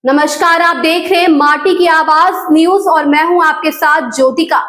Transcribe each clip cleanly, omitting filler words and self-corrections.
नमस्कार, आप देख रहे हैं माटी की आवाज न्यूज और मैं हूं आपके साथ ज्योतिका।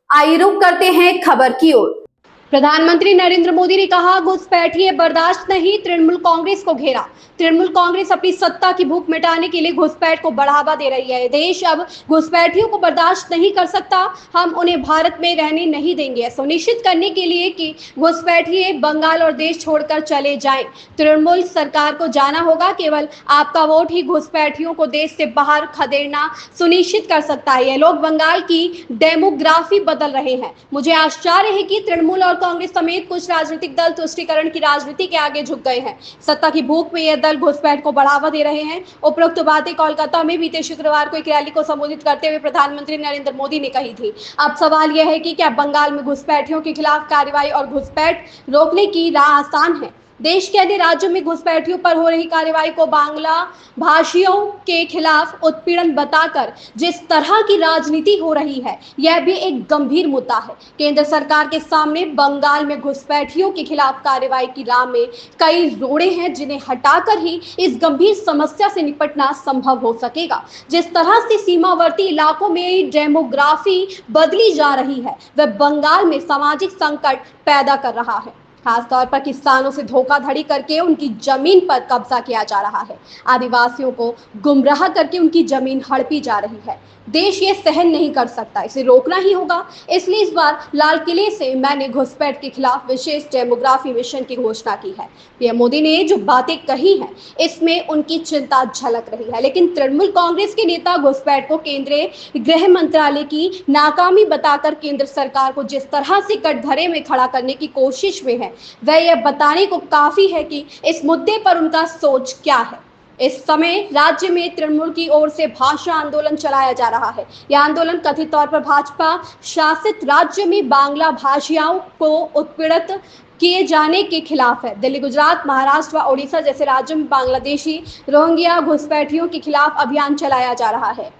आइए रुक करते हैं खबर की ओर। प्रधानमंत्री नरेंद्र मोदी ने कहा, घुसपैठिए बर्दाश्त नहीं, तृणमूल कांग्रेस को घेरा। तृणमूल कांग्रेस अपनी सत्ता की भूख मिटाने के लिए घुसपैठ को बढ़ावा दे रही है। देश अब घुसपैठियों को बर्दाश्त नहीं कर सकता। हम उन्हें भारत में रहने नहीं देंगे। सुनिश्चित करने के लिए कि घुसपैठिए बंगाल और देश छोड़कर चले जाएं, तृणमूल सरकार को जाना होगा। केवल आपका वोट ही घुसपैठियों को देश से बाहर खदेड़ना सुनिश्चित कर सकता है। ये लोग बंगाल की डेमोग्राफी बदल रहे हैं। मुझे आश्चर्य है कि तृणमूल और कांग्रेस समेत कुछ राजनीतिक दल तुष्टीकरण की राजनीति के आगे झुक गए हैं। सत्ता की भूख में यह दल घुसपैठ को बढ़ावा दे रहे हैं। उपरोक्त बातें कोलकाता में बीते शुक्रवार को एक रैली को संबोधित करते हुए प्रधानमंत्री नरेंद्र मोदी ने कही थी। अब सवाल यह है कि क्या बंगाल में घुसपैठियों के खिलाफ कार्रवाई और घुसपैठ रोकने की राह आसान है? देश के अन्य राज्यों में घुसपैठियों पर हो रही कार्रवाई को बांग्ला भाषियों के खिलाफ उत्पीड़न बताकर जिस तरह की राजनीति हो रही है, यह भी एक गंभीर मुद्दा है। केंद्र सरकार के सामने बंगाल में घुसपैठियों के खिलाफ कार्रवाई की राह में कई रोड़े हैं, जिन्हें हटाकर ही इस गंभीर समस्या से निपटना संभव हो सकेगा। जिस तरह से सीमावर्ती इलाकों में डेमोग्राफी बदली जा रही है, वह बंगाल में सामाजिक संकट पैदा कर रहा है। खासतौर पर किसानों से धोखाधड़ी करके उनकी जमीन पर कब्जा किया जा रहा है। आदिवासियों को गुमराह करके उनकी जमीन हड़पी जा रही है। देश ये सहन नहीं कर सकता, इसे रोकना ही होगा। इसलिए इस बार लाल किले से मैंने घुसपैठ के खिलाफ विशेष डेमोग्राफी मिशन की घोषणा की है। पीएम मोदी ने जो बातें कही हैं, इसमें उनकी चिंता झलक रही है। लेकिन तृणमूल कांग्रेस के नेता घुसपैठ को केंद्रीय गृह मंत्रालय की नाकामी बताकर केंद्र सरकार को जिस तरह से कटघरे में खड़ा करने की कोशिश में है, वह यह बताने को काफी है कि इस मुद्दे पर उनका सोच क्या है। इस समय राज्य में तृणमूल की ओर से भाषा आंदोलन चलाया जा रहा है। यह आंदोलन कथित तौर पर भाजपा शासित राज्य में बांग्ला भाषियों को उत्पीड़ित किए जाने के खिलाफ है। दिल्ली, गुजरात, महाराष्ट्र व ओडिशा जैसे राज्यों में बांग्लादेशी रोहिंग्या घुसपैठियों के खिलाफ अभियान चलाया जा रहा है।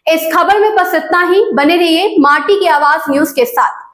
इस खबर में बस इतना ही। बने रहिए माटी की आवाज न्यूज के साथ।